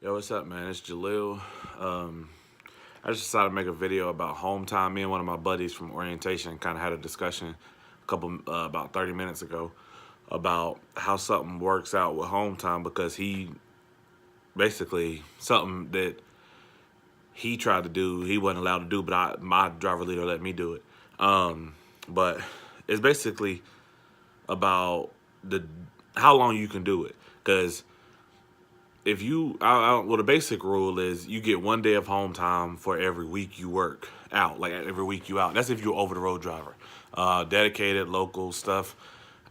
Yo, what's up, man? It's Jalil. I just decided to make a video about home time. Me and one of my buddies from orientation kind of had a discussion about 30 minutes ago about how something works out with home time because he basically something that he tried to do, he wasn't allowed to do, but my driver leader let me do it. But it's basically about the how long you can do it because if you, well, the basic rule is you get 1 day of home time for every week you work out, like every week you out. That's if you're over the road driver. Dedicated, local stuff,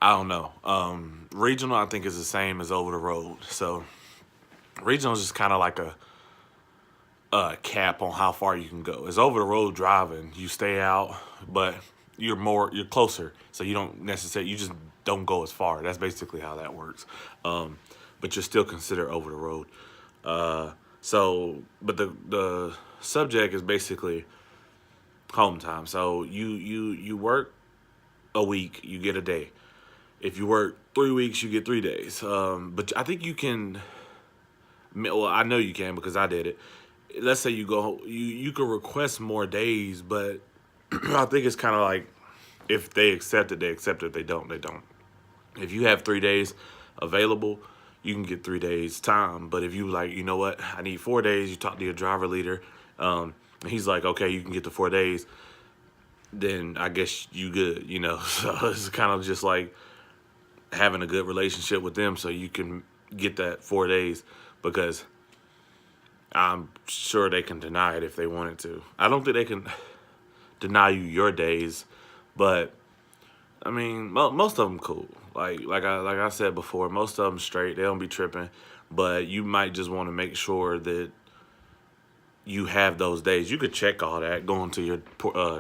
I don't know. Regional, I think, is the same as over the road. So regional is just kind of like a cap on how far you can go. It's over the road driving. You stay out, but you're closer, so you don't necessarily, you just don't go as far. That's basically how that works. But you're still considered over the road. But the subject is basically home time. So you work a week, you get a day. If you work 3 weeks, you get 3 days. But I think you can. Well, I know you can because I did it. Let's say you can request more days, but I think it's kind of like if they accept it, they accept it. If they don't, they don't. If you have 3 days available, you can get 3 days time. But if you like, you know what, I need 4 days, you talk to your driver leader, and he's like, okay, you can get the 4 days, then I guess you good, you know. So it's kind of just like having a good relationship with them so you can get that 4 days because I'm sure they can deny it if they wanted to. I don't think they can deny you your days, but I mean, most of them cool. Like I said before, most of them straight. They don't be tripping, but you might just want to make sure that you have those days. You could check all that, go into your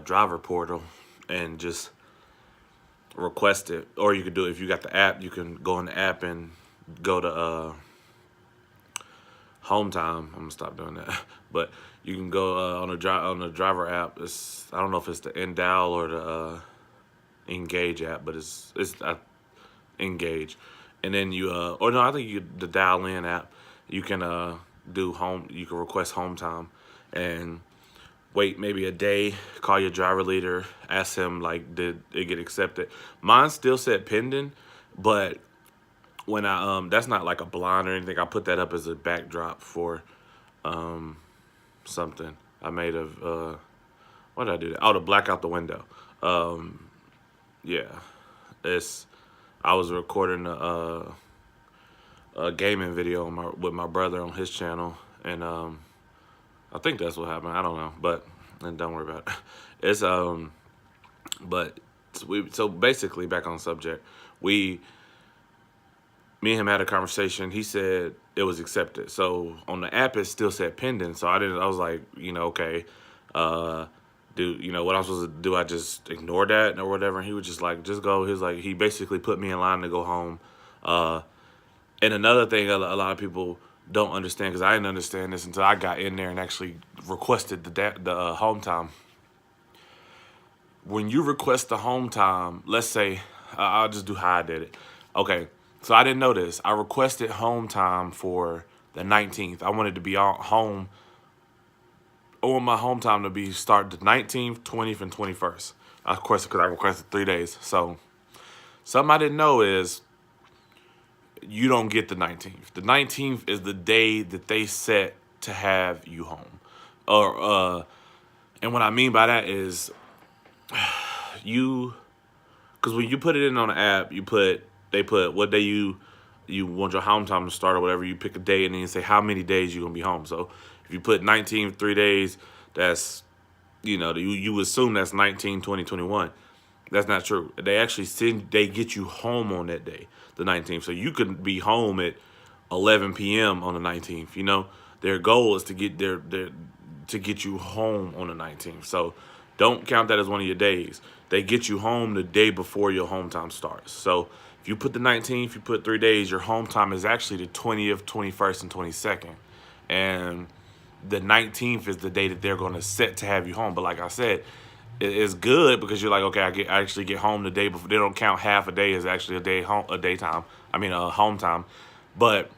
driver portal, and just request it. Or you could do it if you got the app. You can go in the app and go to home time. I'm gonna stop doing that, but you can go on the driver app. I don't know if it's the Endow or the Engage app, but it's Engage, and then or no, I think the Dial In app. You can you can request home time, and wait maybe a day. Call your driver leader, ask him like, did it get accepted? Mine still said pending, but when I that's not like a blind or anything. I put that up as a backdrop for something I made of what did I do that? Oh, to black out the window. Yeah, it's I was recording a gaming video with my brother on his channel, and I think that's what happened. I don't know, but and don't worry about it. It's but so basically back on subject. Me and him had a conversation. He said it was accepted. So on the app, it still said pending. So I was like, okay, what I'm supposed to do? I just ignore that or whatever. And he was just like, just go. He was like, he basically put me in line to go home. And another thing a lot of people don't understand, because I didn't understand this until I got in there and actually requested the home time. When you request the home time, let's say, I'll just do how I did it. Okay, so I didn't know this. I requested home time for the 19th. I wanted to be home. I want my home time to be start the 19th, 20th, and 21st. Of course, because I requested 3 days. So something I didn't know is you don't get the 19th. The 19th is the day that they set to have you home. And what I mean by that is because when you put it in on the app, they put what day you want your home time to start or whatever. You pick a day and then you say how many days you're gonna be home. So if you put 19, 3 days, that's you assume that's 19, 20, 21. That's not true. They actually they get you home on that day, the 19th. So you could be home at 11 p.m. on the 19th. Their goal is to get to get you home on the 19th. So don't count that as one of your days. They get you home the day before your home time starts. So if you put the 19th, you put 3 days, your home time is actually the 20th, 21st, and 22nd. And the 19th is the day that they're going to set to have you home. But like I said, it's good because you're like, okay, I actually get home the day before. They don't count half a day as actually a day home, a daytime. I mean, a home time. But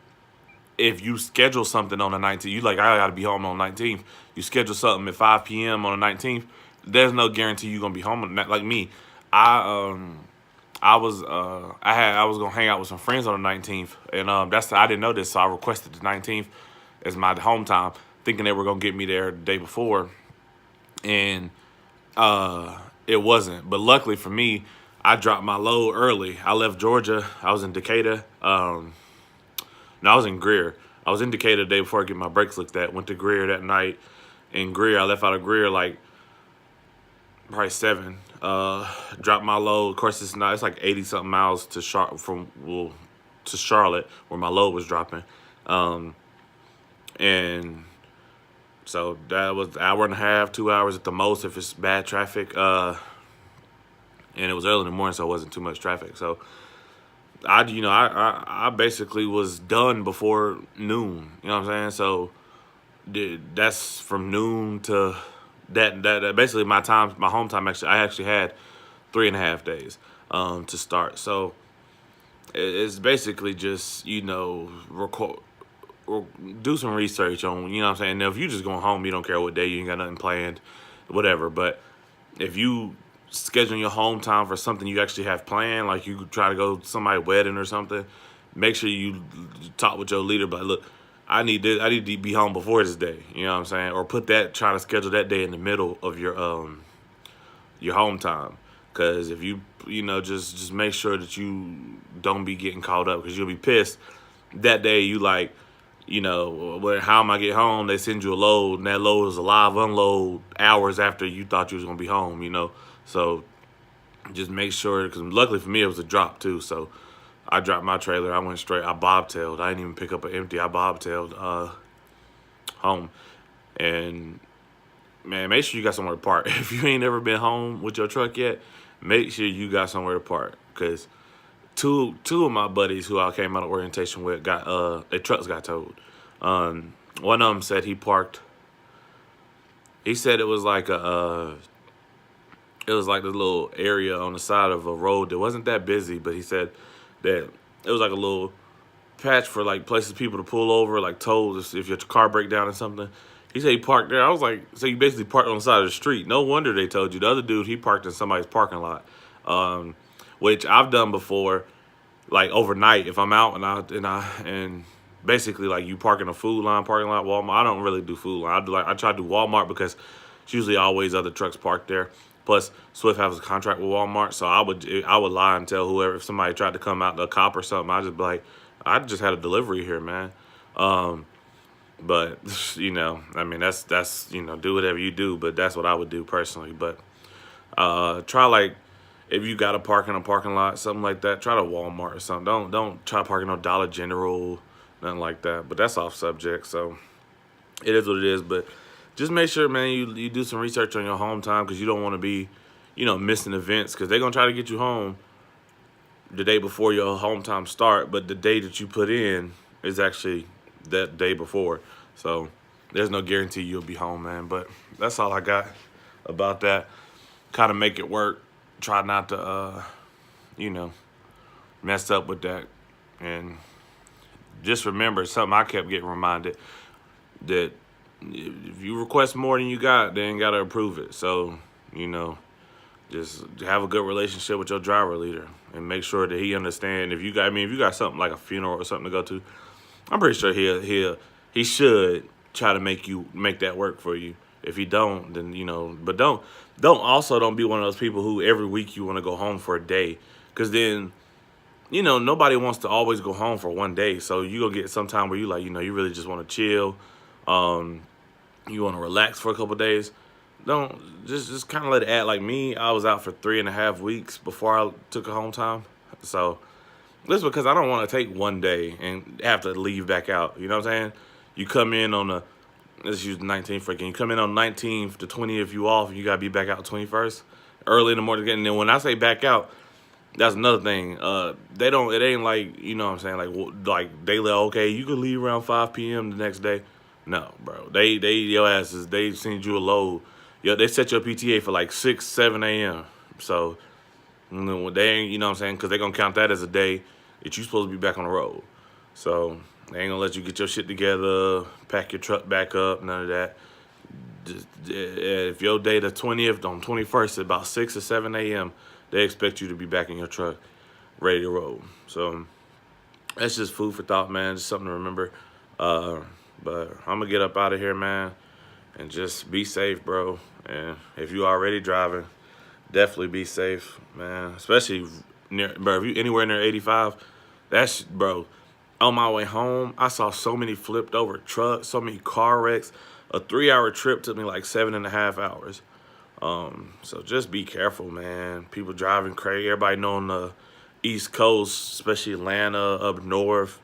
if you schedule something on the 19th, you like, I got to be home on the 19th. You schedule something at 5 p.m. on the 19th. There's no guarantee you're gonna be home on that. Like me, I was gonna hang out with some friends on the 19th, and I didn't know this, so I requested the 19th as my home time, thinking they were gonna get me there the day before, and it wasn't. But luckily for me, I dropped my load early. I left Georgia. I was in Decatur. No, I was in Greer. I was in Decatur the day before I get my brakes looked at. Went to Greer that night. In Greer, I left out of Greer like probably 7. Dropped my load. Of course, it's like 80 something miles to to Charlotte, where my load was dropping. And so that was an hour and a half, 2 hours at the most if it's bad traffic. And it was early in the morning, so it wasn't too much traffic. So I basically was done before noon. You know what I'm saying? So that's from noon to that basically my home time. Actually, I actually had 3.5 days to start. So it's basically just do some research on, you know what I'm saying. Now, if you just going home, you don't care what day, you ain't got nothing planned, whatever. But if you schedule your home time for something you actually have planned, like you try to go to somebody's wedding or something, make sure you talk with your leader. But look, I need to be home before this day. You know what I'm saying? Or try to schedule that day in the middle of your home time. Because if you just make sure that you don't be getting caught up, because you'll be pissed that day. You like, how am I get home? They send you a load, and that load is a live unload hours after you thought you was gonna be home. So just make sure, because luckily for me it was a drop too. So I dropped my trailer. I went straight. I bobtailed. I didn't even pick up an empty. I bobtailed home. And man, make sure you got somewhere to park. If you ain't ever been home with your truck yet, make sure you got somewhere to park. Because two of my buddies who I came out of orientation with their trucks got towed. One of them said he parked. He said it was like this little area on the side of a road that wasn't that busy, but he said that it was like a little patch for like places people to pull over, like tolls if your car break down or something. He said he parked there. I was like, so you basically parked on the side of the street. No wonder they told you. The other dude, he parked in somebody's parking lot, which I've done before, like overnight. If I'm out and basically like you park in a Food Line parking lot, Walmart. I don't really do Food Line. I try to do Walmart because it's usually always other trucks parked there. Plus, Swift has a contract with Walmart, so I would lie and tell whoever, if somebody tried to come out, a cop or something, I'd just be like, I just had a delivery here, man. But I mean, that's do whatever you do, but that's what I would do personally. But try, like, if you got to park in a parking lot, something like that, try to Walmart or something. Don't try to park in no Dollar General, nothing like that. But that's off subject, so it is what it is. But just make sure, man, you do some research on your home time, because you don't want to be, missing events, because they're going to try to get you home the day before your home time start, but the day that you put in is actually that day before. So there's no guarantee you'll be home, man. But that's all I got about that. Kind of make it work. Try not to, mess up with that. And just remember, something I kept getting reminded, that if you request more than you got, they ain't got to approve it. So, just have a good relationship with your driver leader and make sure that he understands. If you got something like a funeral or something to go to, I'm pretty sure he should try to make that work for you. If he don't, then but don't be one of those people who every week you want to go home for a day, because then nobody wants to always go home for one day. So you gonna get some time where you you really just want to chill, you want to relax for a couple of days. Don't just kind of let it add. Like me, I was out for 3.5 weeks before I took a home time. So this is because I don't want to take one day and have to leave back out. You know what I'm saying? You come in on let's use the 19th again. You come in on 19th, the 20th you off, you gotta be back out 21st, early in the morning. And then when I say back out, that's another thing. It ain't like, you know what I'm saying, like they let, okay, you could leave around 5 p.m. the next day. No, bro. Your asses, they send you a load. They set your PTA for like 6, 7 a.m. So they ain't, you know what I'm saying, because they're gonna count that as a day that you're supposed to be back on the road. So They ain't gonna let you get your shit together, pack your truck back up, none of that. Just, if your day the 20th, on 21st, at about 6 or 7 a.m., they expect you to be back in your truck, ready to roll. So that's just food for thought, man. Just something to remember. But I'm gonna get up out of here, man, and just be safe, bro. And if you already driving, definitely be safe, man. Especially near, bro. If you anywhere near 85, that's, bro. On my way home, I saw so many flipped over trucks, so many car wrecks. A 3-hour trip took me like 7.5 hours. So just be careful, man. People driving crazy. Everybody know on the East Coast, especially Atlanta, up north,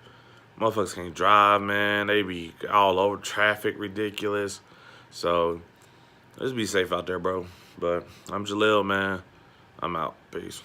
motherfuckers can't drive, man. They be all over traffic, ridiculous. So just be safe out there, bro. But I'm Jalil, man. I'm out. Peace.